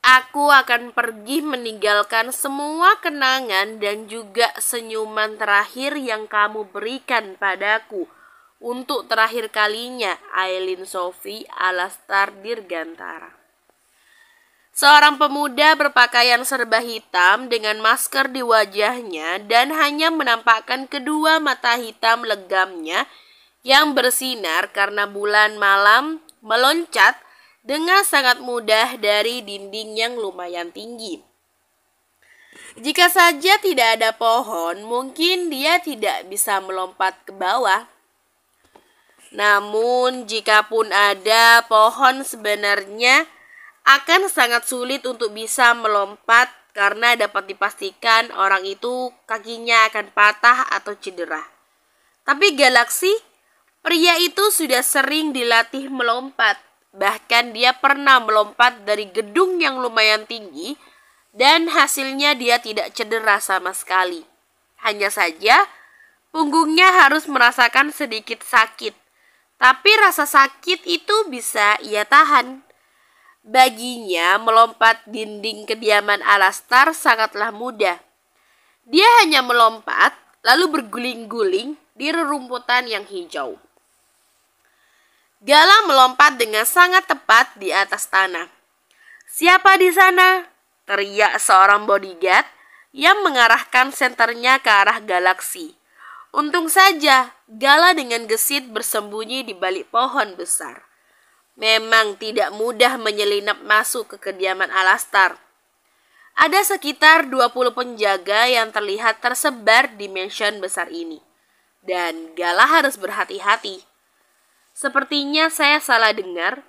Aku akan pergi meninggalkan semua kenangan dan juga senyuman terakhir yang kamu berikan padaku. Untuk terakhir kalinya, Aileen Sophie Alastar Dirgantara. Seorang pemuda berpakaian serba hitam dengan masker di wajahnya dan hanya menampakkan kedua mata hitam legamnya yang bersinar karena bulan malam meloncat dengan sangat mudah dari dinding yang lumayan tinggi. Jika saja tidak ada pohon, mungkin dia tidak bisa melompat ke bawah. Namun, jikapun ada pohon, sebenarnya akan sangat sulit untuk bisa melompat karena dapat dipastikan orang itu kakinya akan patah atau cedera. Tapi Galaksi, pria itu sudah sering dilatih melompat. Bahkan dia pernah melompat dari gedung yang lumayan tinggi dan hasilnya dia tidak cedera sama sekali. Hanya saja punggungnya harus merasakan sedikit sakit. Tapi rasa sakit itu bisa ia tahan. Baginya melompat dinding kediaman Alastar sangatlah mudah. Dia hanya melompat lalu berguling-guling di rerumputan yang hijau. Gala melompat dengan sangat tepat di atas tanah. "Siapa di sana?" teriak seorang bodyguard yang mengarahkan senternya ke arah Galaksi. Untung saja Gala dengan gesit bersembunyi di balik pohon besar. Memang tidak mudah menyelinap masuk ke kediaman Alastar. Ada sekitar 20 penjaga yang terlihat tersebar di mansion besar ini. Dan Gala harus berhati-hati. Sepertinya saya salah dengar.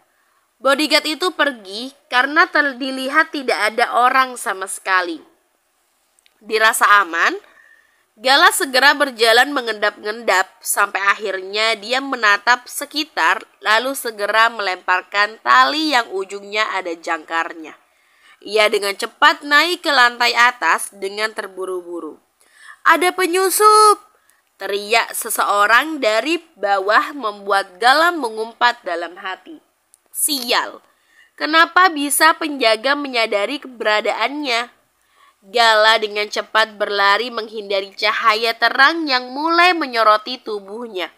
Bodyguard itu pergi karena dilihat tidak ada orang sama sekali. Dirasa aman, Gala segera berjalan mengendap-endap sampai akhirnya dia menatap sekitar lalu segera melemparkan tali yang ujungnya ada jangkarnya. Ia dengan cepat naik ke lantai atas dengan terburu-buru. "Ada penyusup!" teriak seseorang dari bawah membuat Gala mengumpat dalam hati. Sial, kenapa bisa penjaga menyadari keberadaannya? Gala dengan cepat berlari menghindari cahaya terang yang mulai menyoroti tubuhnya.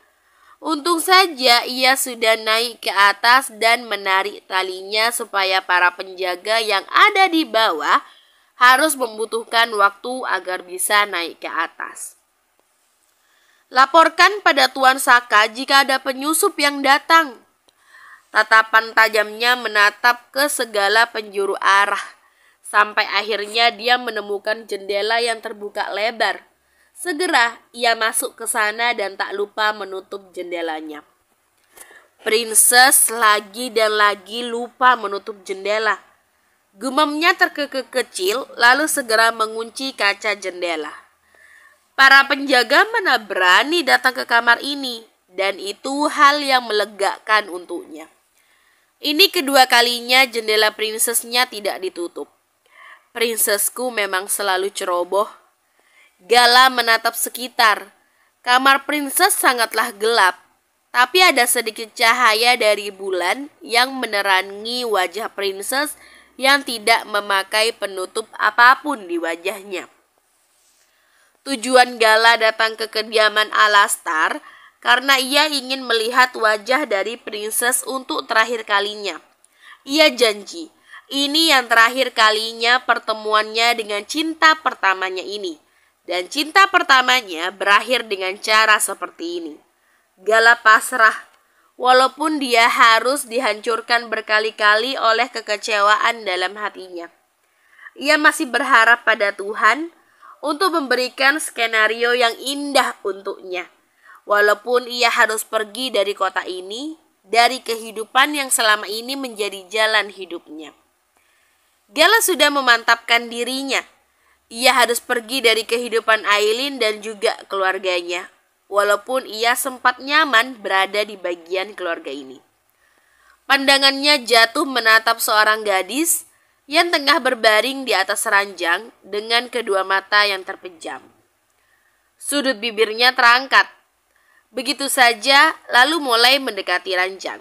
Untung saja ia sudah naik ke atas dan menarik talinya supaya para penjaga yang ada di bawah harus membutuhkan waktu agar bisa naik ke atas. "Laporkan pada Tuan Saka jika ada penyusup yang datang." Tatapan tajamnya menatap ke segala penjuru arah. Sampai akhirnya dia menemukan jendela yang terbuka lebar. Segera ia masuk ke sana dan tak lupa menutup jendelanya. Princess lagi dan lagi lupa menutup jendela. Gumamnya terkekeh kecil lalu segera mengunci kaca jendela. Para penjaga mana berani datang ke kamar ini, dan itu hal yang melegakan untuknya. Ini kedua kalinya jendela princessnya tidak ditutup. Princessku memang selalu ceroboh. Gala menatap sekitar. Kamar princess sangatlah gelap, tapi ada sedikit cahaya dari bulan yang menerangi wajah princess yang tidak memakai penutup apapun di wajahnya. Tujuan Gala datang ke kediaman Alastar karena ia ingin melihat wajah dari princess untuk terakhir kalinya. Ia janji, ini yang terakhir kalinya pertemuannya dengan cinta pertamanya ini. Dan cinta pertamanya berakhir dengan cara seperti ini. Gala pasrah, walaupun dia harus dihancurkan berkali-kali oleh kekecewaan dalam hatinya. Ia masih berharap pada Tuhan untuk memberikan skenario yang indah untuknya. Walaupun ia harus pergi dari kota ini, dari kehidupan yang selama ini menjadi jalan hidupnya. Gala sudah memantapkan dirinya. Ia harus pergi dari kehidupan Aileen dan juga keluarganya. Walaupun ia sempat nyaman berada di bagian keluarga ini. Pandangannya jatuh menatap seorang gadis yang tengah berbaring di atas ranjang dengan kedua mata yang terpejam. Sudut bibirnya terangkat. Begitu saja lalu mulai mendekati ranjang.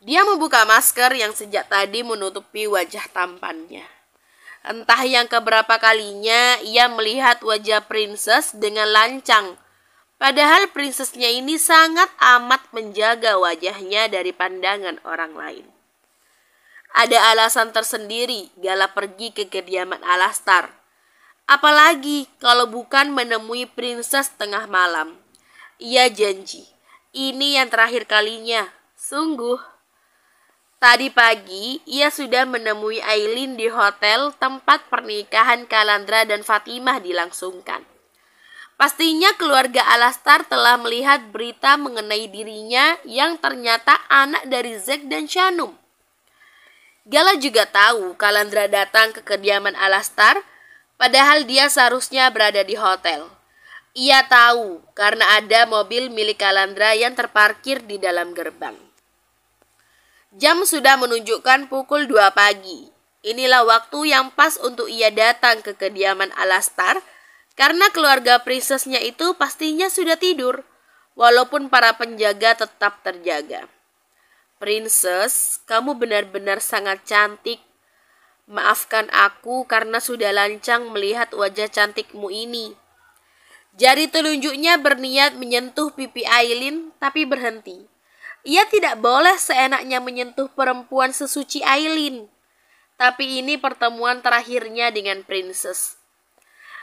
Dia membuka masker yang sejak tadi menutupi wajah tampannya. Entah yang keberapa kalinya ia melihat wajah princess dengan lancang. Padahal princessnya ini sangat amat menjaga wajahnya dari pandangan orang lain. Ada alasan tersendiri Gala pergi ke kediaman Alastar. Apalagi kalau bukan menemui princess tengah malam. Ia janji, ini yang terakhir kalinya. Sungguh. Tadi pagi, ia sudah menemui Aileen di hotel tempat pernikahan Kalandra dan Fatimah dilangsungkan. Pastinya keluarga Alastar telah melihat berita mengenai dirinya yang ternyata anak dari Zack dan Shanum. Gala juga tahu Kalandra datang ke kediaman Alastar, padahal dia seharusnya berada di hotel. Ia tahu karena ada mobil milik Kalandra yang terparkir di dalam gerbang. Jam sudah menunjukkan pukul 2 pagi. Inilah waktu yang pas untuk ia datang ke kediaman Alastar karena keluarga princessnya itu pastinya sudah tidur, walaupun para penjaga tetap terjaga. Princess, kamu benar-benar sangat cantik. Maafkan aku karena sudah lancang melihat wajah cantikmu ini. Jari telunjuknya berniat menyentuh pipi Aileen tapi berhenti. Ia tidak boleh seenaknya menyentuh perempuan sesuci Aileen. Tapi ini pertemuan terakhirnya dengan princess.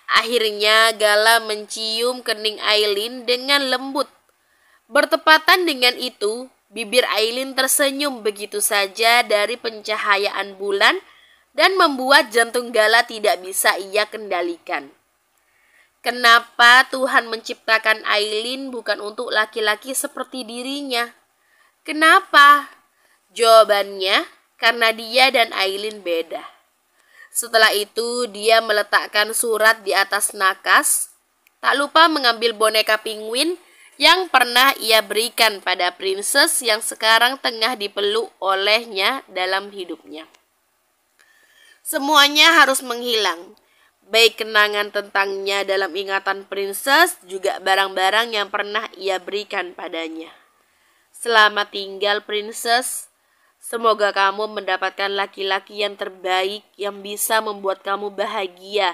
Akhirnya Gala mencium kening Aileen dengan lembut. Bertepatan dengan itu, bibir Aileen tersenyum begitu saja dari pencahayaan bulan dan membuat jantung Gala tidak bisa ia kendalikan. Kenapa Tuhan menciptakan Aileen bukan untuk laki-laki seperti dirinya? Kenapa? Jawabannya, karena dia dan Aileen beda. Setelah itu, dia meletakkan surat di atas nakas, tak lupa mengambil boneka penguin yang pernah ia berikan pada princess yang sekarang tengah dipeluk olehnya dalam hidupnya. Semuanya harus menghilang, baik kenangan tentangnya dalam ingatan princess, juga barang-barang yang pernah ia berikan padanya. Selamat tinggal, princess. Semoga kamu mendapatkan laki-laki yang terbaik yang bisa membuat kamu bahagia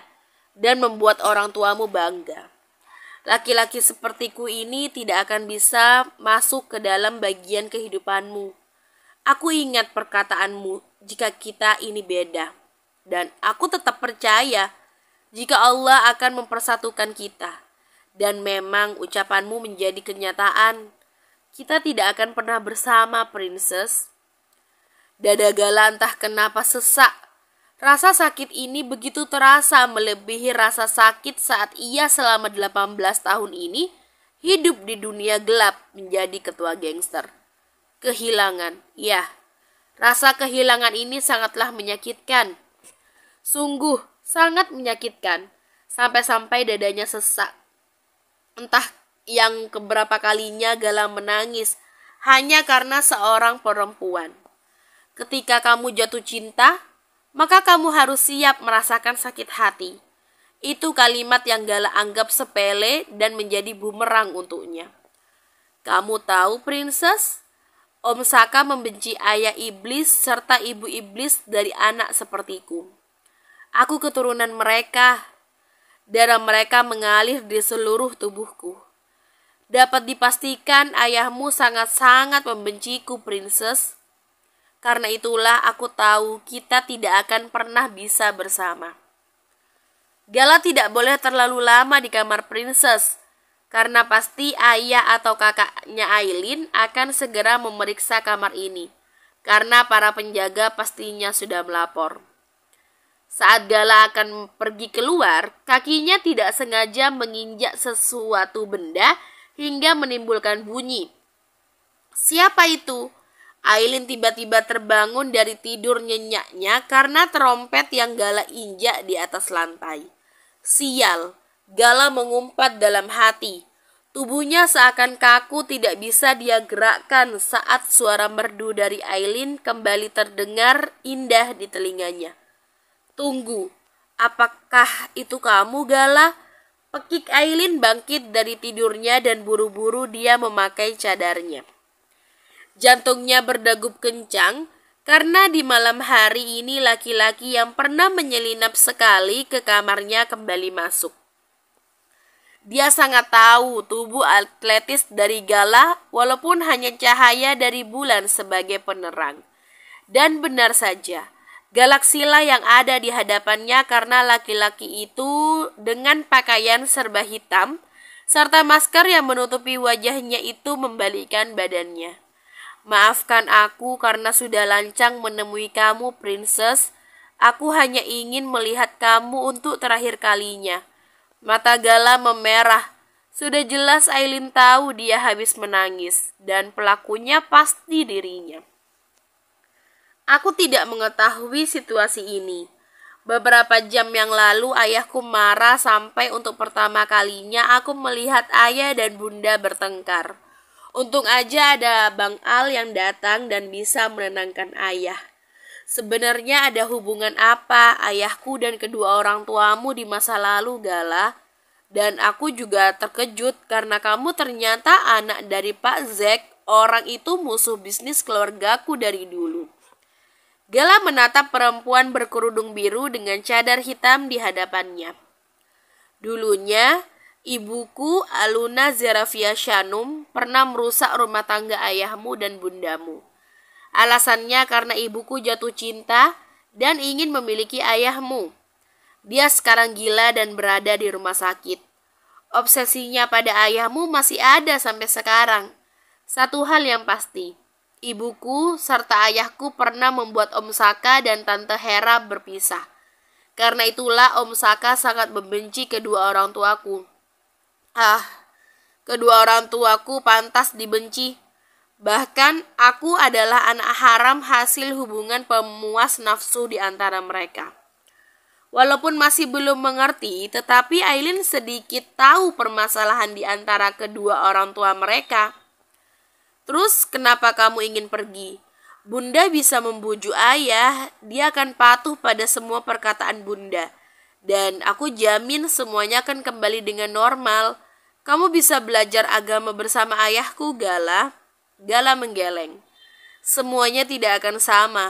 dan membuat orang tuamu bangga. Laki-laki sepertiku ini tidak akan bisa masuk ke dalam bagian kehidupanmu. Aku ingat perkataanmu jika kita ini beda. Dan aku tetap percaya jika Allah akan mempersatukan kita. Dan memang ucapanmu menjadi kenyataan. Kita tidak akan pernah bersama, princess. Dada Gala entah kenapa sesak. Rasa sakit ini begitu terasa melebihi rasa sakit saat ia selama 18 tahun ini hidup di dunia gelap menjadi ketua gangster. Kehilangan, ya. Rasa kehilangan ini sangatlah menyakitkan. Sungguh sangat menyakitkan. Sampai-sampai dadanya sesak. Entah yang keberapa kalinya Gala menangis hanya karena seorang perempuan. Ketika kamu jatuh cinta, maka kamu harus siap merasakan sakit hati. Itu kalimat yang Gala anggap sepele dan menjadi bumerang untuknya. Kamu tahu, princess, Om Saka membenci ayah iblis serta ibu iblis dari anak sepertiku. Aku keturunan mereka. Darah mereka mengalir di seluruh tubuhku. Dapat dipastikan ayahmu sangat-sangat membenciku, princess. Karena itulah aku tahu kita tidak akan pernah bisa bersama. Gala tidak boleh terlalu lama di kamar princess, karena pasti ayah atau kakaknya Aileen akan segera memeriksa kamar ini, karena para penjaga pastinya sudah melapor. Saat Gala akan pergi keluar, kakinya tidak sengaja menginjak sesuatu benda hingga menimbulkan bunyi. Siapa itu? Aileen tiba-tiba terbangun dari tidur nyenyaknya karena trompet yang Gala injak di atas lantai. Sial, Gala mengumpat dalam hati. Tubuhnya seakan kaku tidak bisa dia gerakkan saat suara merdu dari Aileen kembali terdengar indah di telinganya. Tunggu, apakah itu kamu, Gala? Pekik Aileen bangkit dari tidurnya dan buru-buru dia memakai cadarnya. Jantungnya berdegup kencang karena di malam hari ini laki-laki yang pernah menyelinap sekali ke kamarnya kembali masuk. Dia sangat tahu tubuh atletis dari Gala walaupun hanya cahaya dari bulan sebagai penerang. Dan benar saja, galaksilah yang ada di hadapannya karena laki-laki itu dengan pakaian serba hitam serta masker yang menutupi wajahnya itu membalikkan badannya. Maafkan aku karena sudah lancang menemui kamu, Princess. Aku hanya ingin melihat kamu untuk terakhir kalinya. Mata Gala memerah. Sudah jelas Aileen tahu dia habis menangis dan pelakunya pasti dirinya. Aku tidak mengetahui situasi ini. Beberapa jam yang lalu ayahku marah sampai untuk pertama kalinya aku melihat ayah dan bunda bertengkar. Untung aja ada Bang Al yang datang dan bisa menenangkan ayah. Sebenarnya ada hubungan apa ayahku dan kedua orang tuamu di masa lalu, Gala? Dan aku juga terkejut karena kamu ternyata anak dari Pak Zack. Orang itu musuh bisnis keluargaku dari dulu. Gala menatap perempuan berkerudung biru dengan cadar hitam di hadapannya. Dulunya, ibuku Aluna Zeravia Shanum pernah merusak rumah tangga ayahmu dan bundamu. Alasannya karena ibuku jatuh cinta dan ingin memiliki ayahmu. Dia sekarang gila dan berada di rumah sakit. Obsesinya pada ayahmu masih ada sampai sekarang. Satu hal yang pasti, ibuku serta ayahku pernah membuat Om Saka dan Tante Hera berpisah. Karena itulah Om Saka sangat membenci kedua orang tuaku. Kedua orang tuaku pantas dibenci. Bahkan aku adalah anak haram hasil hubungan pemuas nafsu di antara mereka. Walaupun masih belum mengerti, tetapi Aileen sedikit tahu permasalahan di antara kedua orang tua mereka. Terus kenapa kamu ingin pergi? Bunda bisa membujuk ayah, dia akan patuh pada semua perkataan bunda. Dan aku jamin semuanya akan kembali dengan normal. Kamu bisa belajar agama bersama ayahku, Gala. Gala menggeleng. Semuanya tidak akan sama.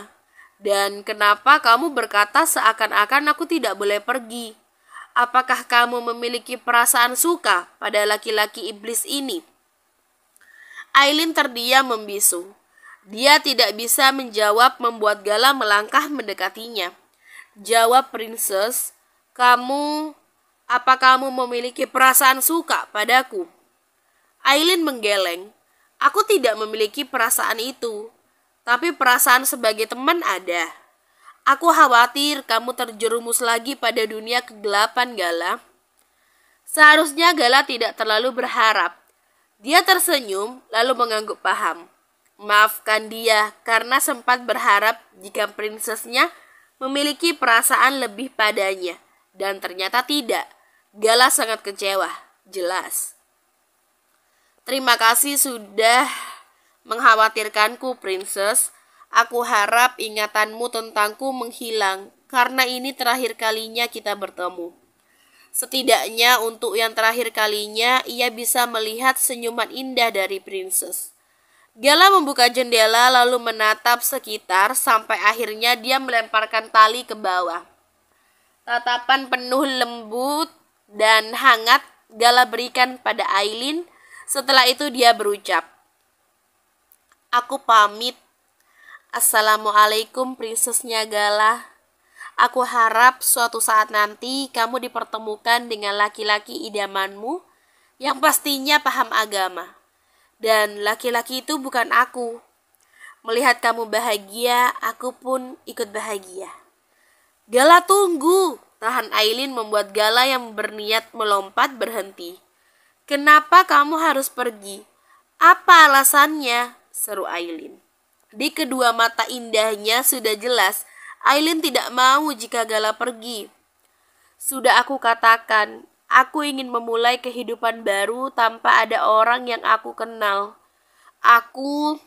Dan kenapa kamu berkata seakan-akan aku tidak boleh pergi? Apakah kamu memiliki perasaan suka pada laki-laki iblis ini? Aileen terdiam membisu. Dia tidak bisa menjawab membuat Gala melangkah mendekatinya. Jawab, Princess. Apa kamu memiliki perasaan suka padaku? Aileen menggeleng. Aku tidak memiliki perasaan itu, tapi perasaan sebagai teman ada. Aku khawatir kamu terjerumus lagi pada dunia kegelapan, Gala. Seharusnya Gala tidak terlalu berharap. Dia tersenyum lalu mengangguk paham. Maafkan dia karena sempat berharap jika prinsesnya memiliki perasaan lebih padanya. Dan ternyata tidak. Gala sangat kecewa, jelas. Terima kasih sudah mengkhawatirkanku, Princess. Aku harap ingatanmu tentangku menghilang karena ini terakhir kalinya kita bertemu. Setidaknya untuk yang terakhir kalinya ia bisa melihat senyuman indah dari Princess. Gala membuka jendela lalu menatap sekitar sampai akhirnya dia melemparkan tali ke bawah. Tatapan penuh lembut dan hangat Gala berikan pada Aileen. Setelah itu dia berucap, "Aku pamit. Assalamualaikum, prinsesnya Gala. Aku harap suatu saat nanti kamu dipertemukan dengan laki-laki idamanmu yang pastinya paham agama. Dan laki-laki itu bukan aku. Melihat kamu bahagia, aku pun ikut bahagia." "Gala, tunggu!" Tahan Aileen membuat Gala yang berniat melompat berhenti. "Kenapa kamu harus pergi? Apa alasannya?" seru Aileen. Di kedua mata indahnya sudah jelas Aileen tidak mau jika Gala pergi. "Sudah aku katakan, aku ingin memulai kehidupan baru tanpa ada orang yang aku kenal. Aku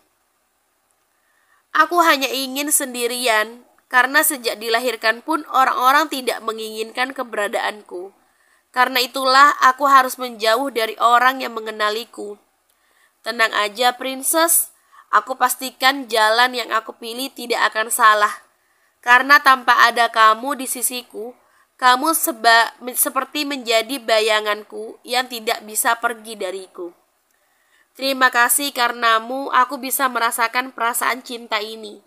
hanya ingin sendirian, karena sejak dilahirkan pun orang-orang tidak menginginkan keberadaanku. Karena itulah aku harus menjauh dari orang yang mengenaliku." "Tenang aja, Princess. Aku pastikan jalan yang aku pilih tidak akan salah. Karena tanpa ada kamu di sisiku, kamu seperti menjadi bayanganku yang tidak bisa pergi dariku. Terima kasih karenamu aku bisa merasakan perasaan cinta ini.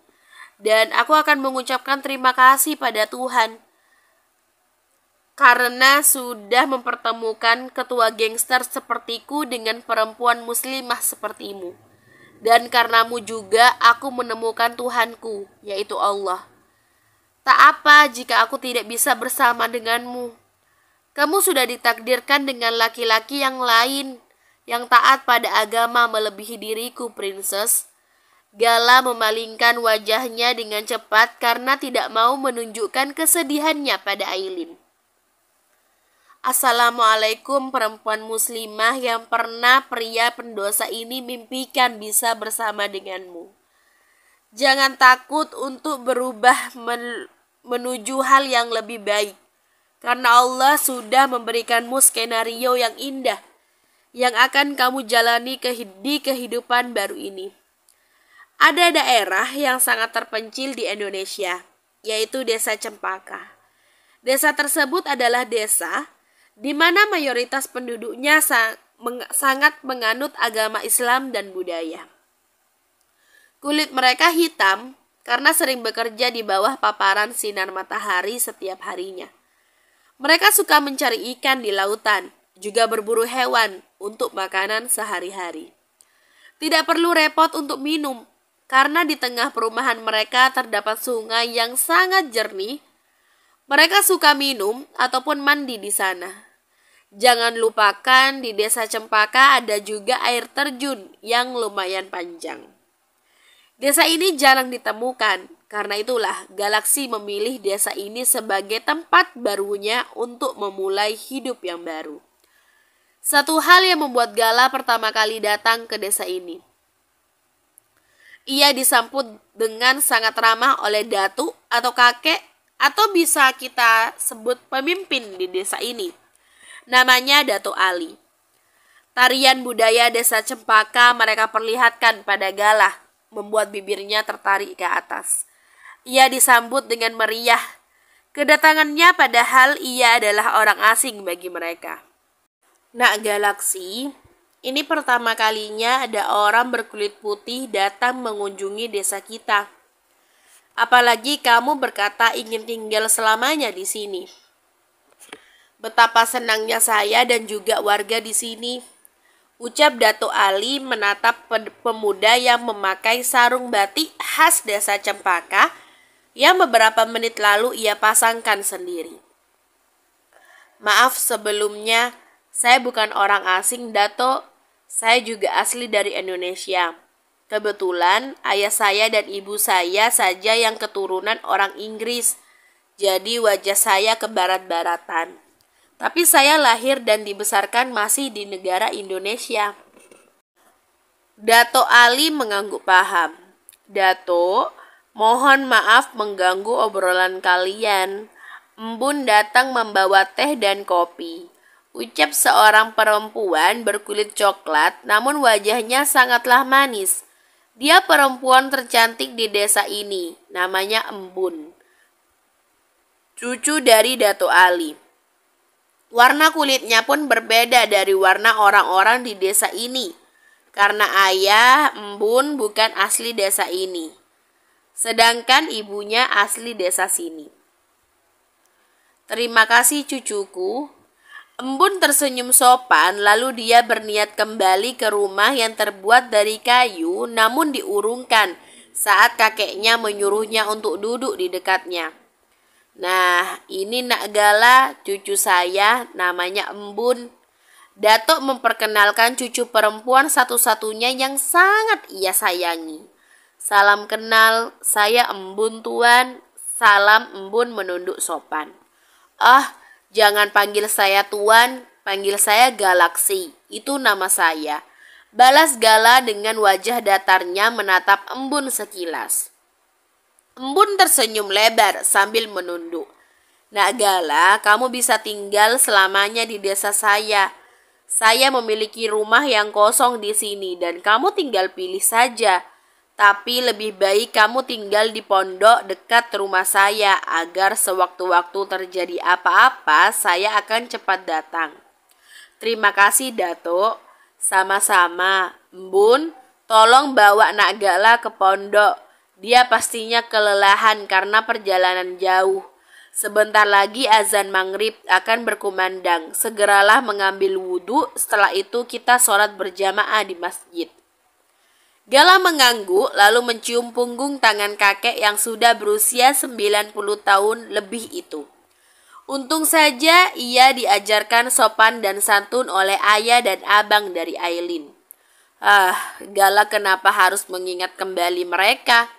Dan aku akan mengucapkan terima kasih pada Tuhan karena sudah mempertemukan ketua gangster sepertiku dengan perempuan muslimah sepertimu. Dan karenamu juga aku menemukan Tuhanku, yaitu Allah. Tak apa jika aku tidak bisa bersama denganmu. Kamu sudah ditakdirkan dengan laki-laki yang lain, yang taat pada agama melebihi diriku, Princess. Gala memalingkan wajahnya dengan cepat karena tidak mau menunjukkan kesedihannya pada Aileen. Assalamualaikum perempuan muslimah yang pernah pria pendosa ini mimpikan bisa bersama denganmu. Jangan takut untuk berubah menuju hal yang lebih baik. Karena Allah sudah memberikanmu skenario yang indah yang akan kamu jalani di kehidupan baru ini. Ada daerah yang sangat terpencil di Indonesia, yaitu Desa Cempaka. Desa tersebut adalah desa di mana mayoritas penduduknya sangat menganut agama Islam dan budaya. Kulit mereka hitam karena sering bekerja di bawah paparan sinar matahari setiap harinya. Mereka suka mencari ikan di lautan, juga berburu hewan untuk makanan sehari-hari. Tidak perlu repot untuk minum, karena di tengah perumahan mereka terdapat sungai yang sangat jernih. Mereka suka minum ataupun mandi di sana. Jangan lupakan di Desa Cempaka ada juga air terjun yang lumayan panjang. Desa ini jarang ditemukan, karena itulah Galaksi memilih desa ini sebagai tempat barunya untuk memulai hidup yang baru. Satu hal yang membuat Gala pertama kali datang ke desa ini. Ia disambut dengan sangat ramah oleh datuk atau kakek atau bisa kita sebut pemimpin di desa ini. Namanya Datuk Ali. Tarian budaya Desa Cempaka mereka perlihatkan pada Gala, membuat bibirnya tertarik ke atas. Ia disambut dengan meriah. Kedatangannya padahal ia adalah orang asing bagi mereka. Nak Galaksi, ini pertama kalinya ada orang berkulit putih datang mengunjungi desa kita. Apalagi kamu berkata ingin tinggal selamanya di sini. Betapa senangnya saya dan juga warga di sini, ucap Datuk Ali menatap pemuda yang memakai sarung batik khas Desa Cempaka yang beberapa menit lalu ia pasangkan sendiri. Maaf sebelumnya, saya bukan orang asing, Dato. Saya juga asli dari Indonesia. Kebetulan ayah saya dan ibu saya saja yang keturunan orang Inggris. Jadi wajah saya kebarat-baratan. Tapi saya lahir dan dibesarkan masih di negara Indonesia. Dato Ali mengangguk paham. Dato, mohon maaf mengganggu obrolan kalian. Embun datang membawa teh dan kopi. Ucap seorang perempuan berkulit coklat namun wajahnya sangatlah manis. Dia perempuan tercantik di desa ini. Namanya Embun, cucu dari Dato Ali. Warna kulitnya pun berbeda dari warna orang-orang di desa ini. Karena ayah Embun bukan asli desa ini. Sedangkan ibunya asli desa sini. Terima kasih cucuku. Embun tersenyum sopan lalu dia berniat kembali ke rumah yang terbuat dari kayu namun diurungkan saat kakeknya menyuruhnya untuk duduk di dekatnya. Nah, ini Nak Gala, cucu saya, namanya Embun. Datuk memperkenalkan cucu perempuan satu-satunya yang sangat ia sayangi. Salam kenal, saya Embun tuan. Salam. Embun menunduk sopan. Ah, jangan panggil saya tuan, panggil saya Galaksi. Itu nama saya. Balas Gala dengan wajah datarnya menatap Embun sekilas. Embun tersenyum lebar sambil menunduk. Nak Gala, kamu bisa tinggal selamanya di desa saya. Saya memiliki rumah yang kosong di sini dan kamu tinggal pilih saja. Tapi lebih baik kamu tinggal di pondok dekat rumah saya agar sewaktu-waktu terjadi apa-apa saya akan cepat datang. Terima kasih Datuk. Sama-sama. Embun, tolong bawa Nak Gala ke pondok. Dia pastinya kelelahan karena perjalanan jauh. Sebentar lagi azan maghrib akan berkumandang. Segeralah mengambil wudhu, setelah itu kita sholat berjamaah di masjid. Gala mengangguk lalu mencium punggung tangan kakek yang sudah berusia 90 tahun lebih itu. Untung saja ia diajarkan sopan dan santun oleh ayah dan abang dari Aileen. Gala kenapa harus mengingat kembali mereka?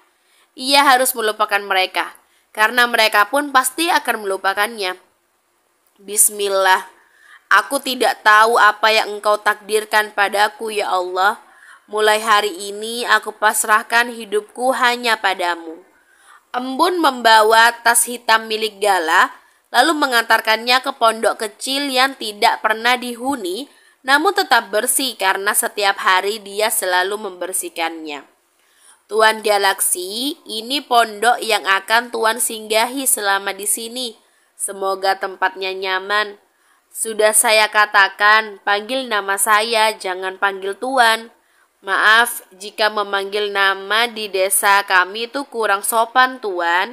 Ia harus melupakan mereka, karena mereka pun pasti akan melupakannya. Bismillah, aku tidak tahu apa yang Engkau takdirkan padaku ya Allah. Mulai hari ini aku pasrahkan hidupku hanya padamu. Embun membawa tas hitam milik Gala, lalu mengantarkannya ke pondok kecil yang tidak pernah dihuni, namun tetap bersih karena setiap hari dia selalu membersihkannya. Tuan Galaksi, ini pondok yang akan Tuan singgahi selama di sini. Semoga tempatnya nyaman. Sudah saya katakan, panggil nama saya, jangan panggil Tuan. Maaf jika memanggil nama di desa kami itu kurang sopan, Tuan.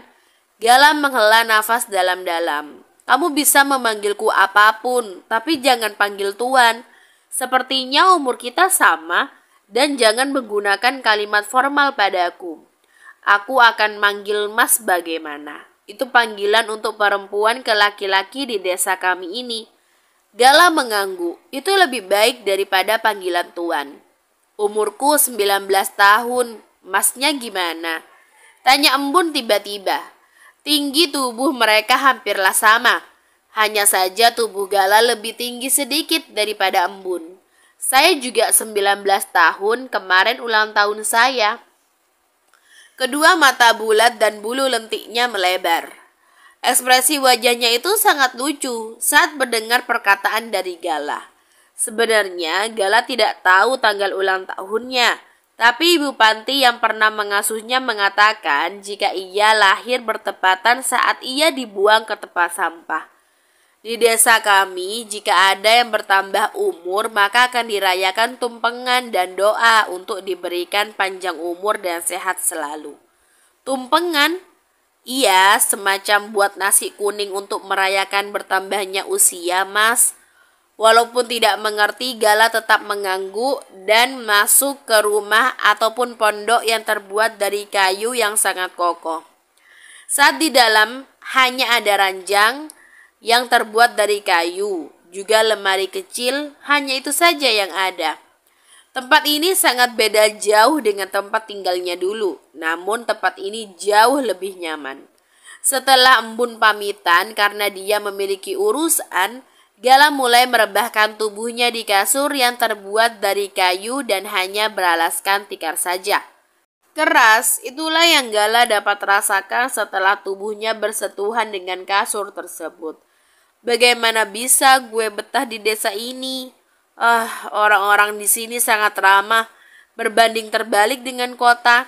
Gala menghela nafas dalam-dalam. Kamu bisa memanggilku apapun, tapi jangan panggil Tuan. Sepertinya umur kita sama, dan jangan menggunakan kalimat formal padaku. Aku akan manggil Mas bagaimana? Itu panggilan untuk perempuan ke laki-laki di desa kami ini. Gala mengangguk. Itu lebih baik daripada panggilan Tuan. Umurku 19 tahun, Masnya gimana? Tanya Embun tiba-tiba. Tinggi tubuh mereka hampirlah sama. Hanya saja tubuh Gala lebih tinggi sedikit daripada Embun. Saya juga 19 tahun, kemarin ulang tahun saya. Kedua mata bulat dan bulu lentiknya melebar. Ekspresi wajahnya itu sangat lucu saat mendengar perkataan dari Gala. Sebenarnya Gala tidak tahu tanggal ulang tahunnya, tapi Ibu Panti yang pernah mengasuhnya mengatakan jika ia lahir bertepatan saat ia dibuang ke tempat sampah. Di desa kami, jika ada yang bertambah umur, maka akan dirayakan tumpengan dan doa untuk diberikan panjang umur dan sehat selalu. Tumpengan? Iya, semacam buat nasi kuning untuk merayakan bertambahnya usia, Mas. Walaupun tidak mengerti, Gala tetap mengangguk dan masuk ke rumah ataupun pondok yang terbuat dari kayu yang sangat kokoh. Saat di dalam hanya ada ranjang yang terbuat dari kayu, juga lemari kecil, hanya itu saja yang ada. Tempat ini sangat beda jauh dengan tempat tinggalnya dulu, namun tempat ini jauh lebih nyaman. Setelah Embun pamitan karena dia memiliki urusan, Gala mulai merebahkan tubuhnya di kasur yang terbuat dari kayu dan hanya beralaskan tikar saja. Keras, itulah yang Gala dapat rasakan setelah tubuhnya bersentuhan dengan kasur tersebut. Bagaimana bisa gue betah di desa ini? Orang-orang di sini sangat ramah, berbanding terbalik dengan kota.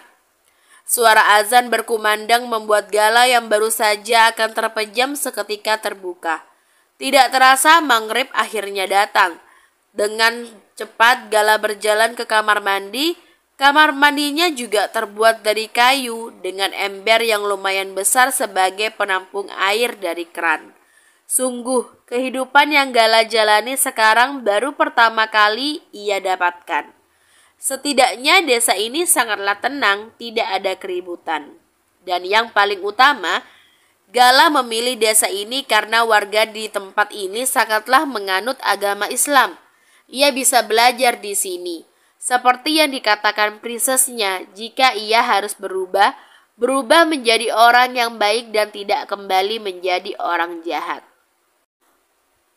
Suara azan berkumandang membuat Gala yang baru saja akan terpejam seketika terbuka. Tidak terasa maghrib akhirnya datang. Dengan cepat Gala berjalan ke kamar mandi. Kamar mandinya juga terbuat dari kayu dengan ember yang lumayan besar sebagai penampung air dari keran. Sungguh, kehidupan yang Gala jalani sekarang baru pertama kali ia dapatkan. Setidaknya desa ini sangatlah tenang, tidak ada keributan. Dan yang paling utama, Gala memilih desa ini karena warga di tempat ini sangatlah menganut agama Islam. Ia bisa belajar di sini. Seperti yang dikatakan prinsesnya, jika ia harus berubah menjadi orang yang baik dan tidak kembali menjadi orang jahat.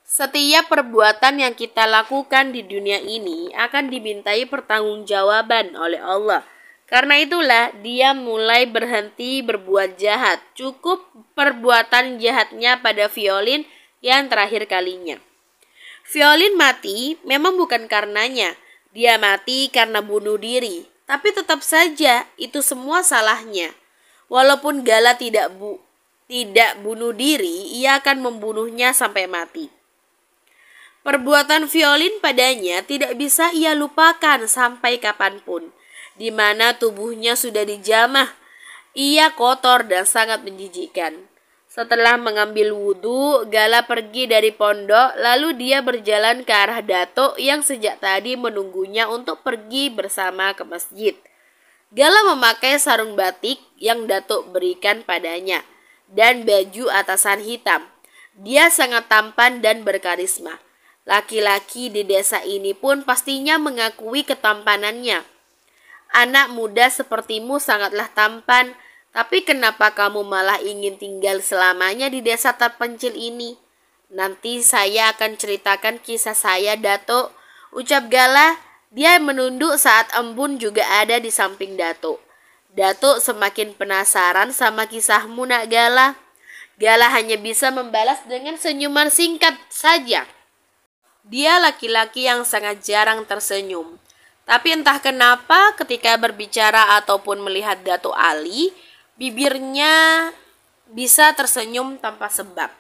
Setiap perbuatan yang kita lakukan di dunia ini akan dimintai pertanggungjawaban oleh Allah. Karena itulah dia mulai berhenti berbuat jahat. Cukup perbuatan jahatnya pada Violin yang terakhir kalinya. Violin mati memang bukan karenanya. Dia mati karena bunuh diri. Tapi tetap saja itu semua salahnya. Walaupun Gala tidak bunuh diri, ia akan membunuhnya sampai mati. Perbuatan violin padanya tidak bisa ia lupakan sampai kapanpun. Di mana tubuhnya sudah dijamah, ia kotor dan sangat menjijikkan. Setelah mengambil wudhu, Gala pergi dari pondok, lalu dia berjalan ke arah Datuk yang sejak tadi menunggunya untuk pergi bersama ke masjid. Gala memakai sarung batik yang Datuk berikan padanya dan baju atasan hitam. Dia sangat tampan dan berkarisma. Laki-laki di desa ini pun pastinya mengakui ketampanannya. Anak muda sepertimu sangatlah tampan. Tapi kenapa kamu malah ingin tinggal selamanya di desa terpencil ini? Nanti saya akan ceritakan kisah saya, Datuk, ucap Gala. Dia menunduk saat Embun juga ada di samping Datuk. Datuk semakin penasaran sama kisahmu, nak Gala. Gala hanya bisa membalas dengan senyuman singkat saja. Dia laki-laki yang sangat jarang tersenyum. Tapi entah kenapa ketika berbicara ataupun melihat Datuk Ali, bibirnya bisa tersenyum tanpa sebab.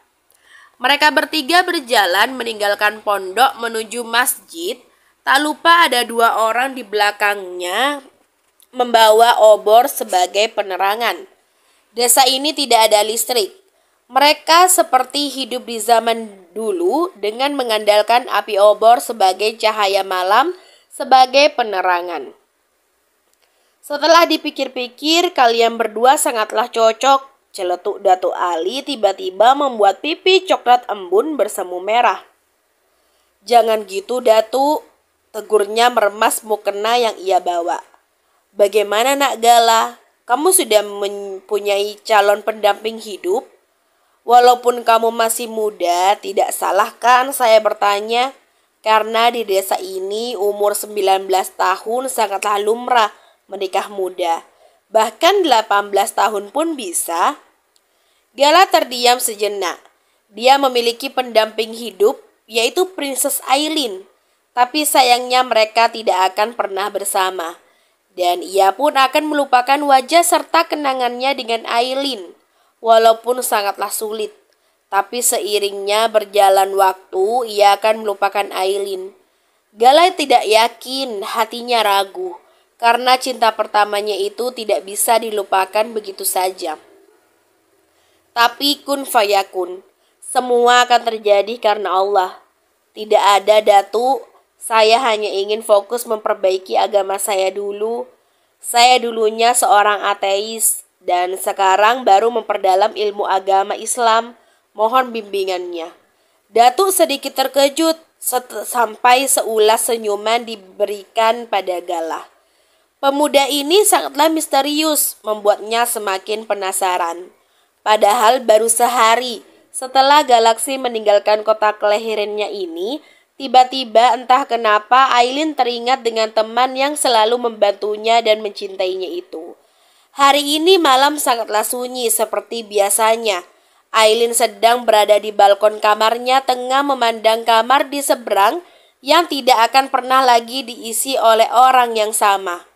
Mereka bertiga berjalan meninggalkan pondok menuju masjid. Tak lupa ada 2 orang di belakangnya membawa obor sebagai penerangan. Desa ini tidak ada listrik. Mereka seperti hidup di zaman dulu dengan mengandalkan api obor sebagai cahaya malam sebagai penerangan. Setelah dipikir-pikir, kalian berdua sangatlah cocok. Celetuk Datuk Ali tiba-tiba membuat pipi coklat Embun bersemu merah. Jangan gitu, Datuk, tegurnya meremas mukena yang ia bawa. Bagaimana, nak Gala? Kamu sudah mempunyai calon pendamping hidup? Walaupun kamu masih muda, tidak salah kan saya bertanya? Karena di desa ini umur 19 tahun sangatlah lumrah menikah muda. Bahkan 18 tahun pun bisa. Gala terdiam sejenak. Dia memiliki pendamping hidup, yaitu Princess Aileen. Tapi sayangnya mereka tidak akan pernah bersama. Dan ia pun akan melupakan wajah serta kenangannya dengan Aileen. Walaupun sangatlah sulit. Tapi seiringnya berjalan waktu, ia akan melupakan Aileen. Gala tidak yakin, hatinya ragu. Karena cinta pertamanya itu tidak bisa dilupakan begitu saja. Tapi kun fayakun, semua akan terjadi karena Allah. Tidak ada, Datuk, saya hanya ingin fokus memperbaiki agama saya dulu. Saya dulunya seorang ateis dan sekarang baru memperdalam ilmu agama Islam. Mohon bimbingannya. Datuk sedikit terkejut sampai seulas senyuman diberikan pada Gala. Pemuda ini sangatlah misterius, membuatnya semakin penasaran. Padahal baru sehari setelah Galaksi meninggalkan kota kelahirannya ini, tiba-tiba entah kenapa Aileen teringat dengan teman yang selalu membantunya dan mencintainya itu. Hari ini malam sangatlah sunyi seperti biasanya. Aileen sedang berada di balkon kamarnya tengah memandang kamar di seberang yang tidak akan pernah lagi diisi oleh orang yang sama.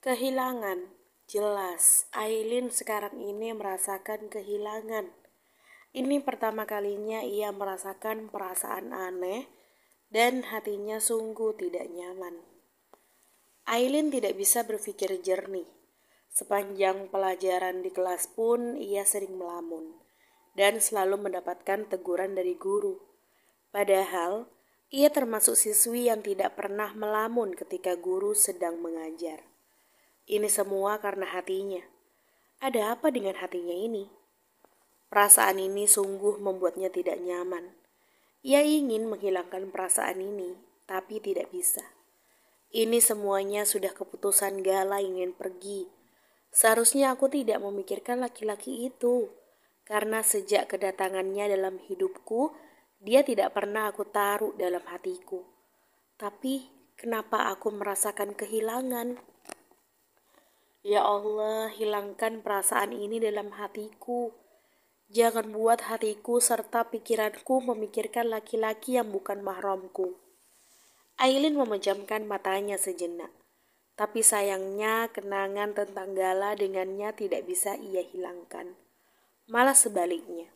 Kehilangan, jelas. Aileen sekarang ini merasakan kehilangan. Ini pertama kalinya ia merasakan perasaan aneh dan hatinya sungguh tidak nyaman. Aileen tidak bisa berpikir jernih. Sepanjang pelajaran di kelas pun ia sering melamun dan selalu mendapatkan teguran dari guru. Padahal ia termasuk siswi yang tidak pernah melamun ketika guru sedang mengajar. Ini semua karena hatinya. Ada apa dengan hatinya ini? Perasaan ini sungguh membuatnya tidak nyaman. Ia ingin menghilangkan perasaan ini, tapi tidak bisa. Ini semuanya sudah keputusan Gala ingin pergi. Seharusnya aku tidak memikirkan laki-laki itu. Karena sejak kedatangannya dalam hidupku, dia tidak pernah aku taruh dalam hatiku. Tapi kenapa aku merasakan kehilangan? Ya Allah, hilangkan perasaan ini dalam hatiku. Jangan buat hatiku serta pikiranku memikirkan laki-laki yang bukan mahramku. Aileen memejamkan matanya sejenak. Tapi sayangnya kenangan tentang Gala dengannya tidak bisa ia hilangkan. Malah sebaliknya,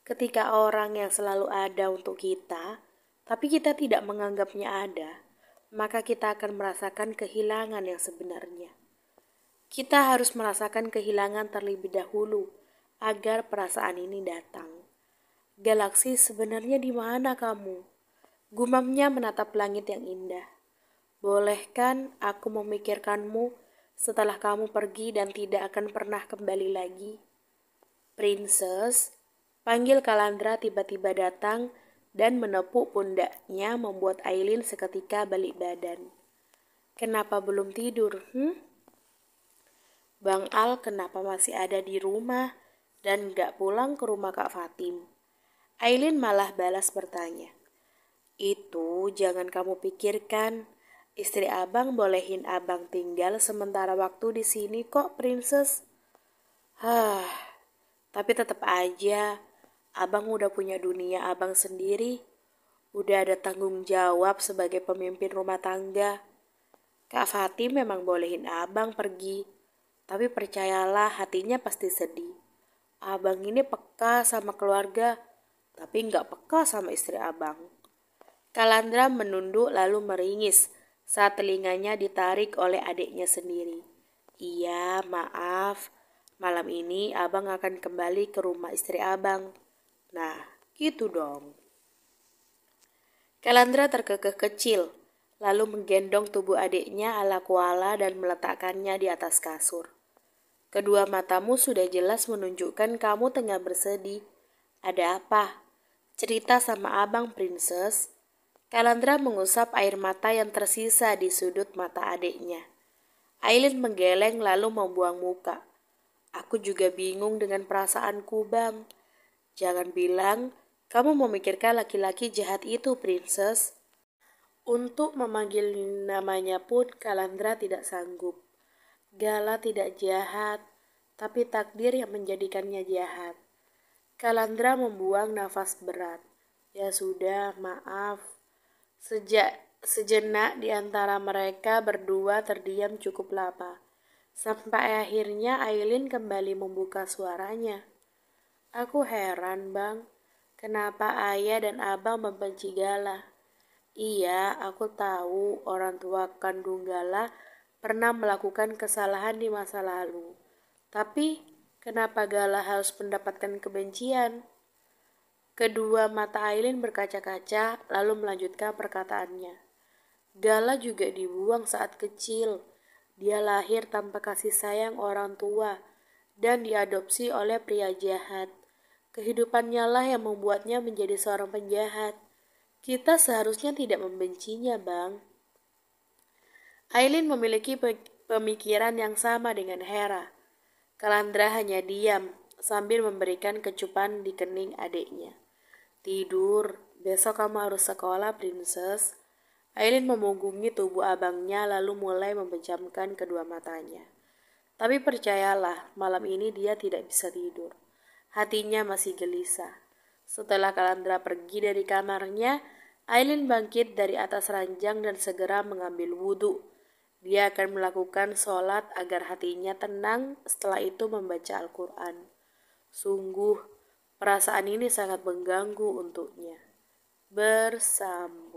ketika orang yang selalu ada untuk kita, tapi kita tidak menganggapnya ada, maka kita akan merasakan kehilangan yang sebenarnya. Kita harus merasakan kehilangan terlebih dahulu agar perasaan ini datang. Galaksi, sebenarnya di mana kamu? Gumamnya menatap langit yang indah. Boleh kan aku memikirkanmu setelah kamu pergi dan tidak akan pernah kembali lagi? Princess, panggil Kalandra tiba-tiba datang dan menepuk pundaknya membuat Aileen seketika balik badan. Kenapa belum tidur? Bang Al kenapa masih ada di rumah dan gak pulang ke rumah Kak Fatim? Aileen malah balas bertanya. Itu jangan kamu pikirkan. Istri abang bolehin abang tinggal sementara waktu di sini kok, Princess. Tapi tetap aja, abang udah punya dunia abang sendiri. Udah ada tanggung jawab sebagai pemimpin rumah tangga. Kak Fatim memang bolehin abang pergi. Tapi percayalah hatinya pasti sedih. Abang ini peka sama keluarga, tapi nggak peka sama istri abang. Kalandra menunduk lalu meringis saat telinganya ditarik oleh adiknya sendiri. Iya, maaf. Malam ini abang akan kembali ke rumah istri abang. Nah, gitu dong. Kalandra terkekeh kecil, lalu menggendong tubuh adiknya ala koala dan meletakkannya di atas kasur. Kedua matamu sudah jelas menunjukkan kamu tengah bersedih. Ada apa? Cerita sama abang, Princess. Kalandra mengusap air mata yang tersisa di sudut mata adiknya. Aileen menggeleng lalu membuang muka. Aku juga bingung dengan perasaanku, Bang. Jangan bilang kamu memikirkan laki-laki jahat itu, Princess. Untuk memanggil namanya pun Kalandra tidak sanggup. Gala tidak jahat, tapi takdir yang menjadikannya jahat. Kalandra membuang nafas berat. Ya sudah, maaf. Sejenak di antara mereka berdua terdiam cukup lama. Sampai akhirnya Aileen kembali membuka suaranya. Aku heran, Bang. Kenapa ayah dan abang membenci Gala? Iya, aku tahu orang tua kandung Gala pernah melakukan kesalahan di masa lalu. Tapi, kenapa Gala harus mendapatkan kebencian? Kedua mata Aileen berkaca-kaca, lalu melanjutkan perkataannya. Gala juga dibuang saat kecil. Dia lahir tanpa kasih sayang orang tua dan diadopsi oleh pria jahat. Kehidupannya lah yang membuatnya menjadi seorang penjahat. Kita seharusnya tidak membencinya, Bang. Aileen memiliki pemikiran yang sama dengan Hera. Kalandra hanya diam sambil memberikan kecupan di kening adiknya. Tidur, besok kamu harus sekolah, Princess. Aileen memunggungi tubuh abangnya lalu mulai memejamkan kedua matanya. Tapi percayalah, malam ini dia tidak bisa tidur. Hatinya masih gelisah. Setelah Kalandra pergi dari kamarnya, Aileen bangkit dari atas ranjang dan segera mengambil wudhu. Dia akan melakukan sholat agar hatinya tenang, setelah itu membaca Al-Quran. Sungguh, perasaan ini sangat mengganggu untuknya. Bersama.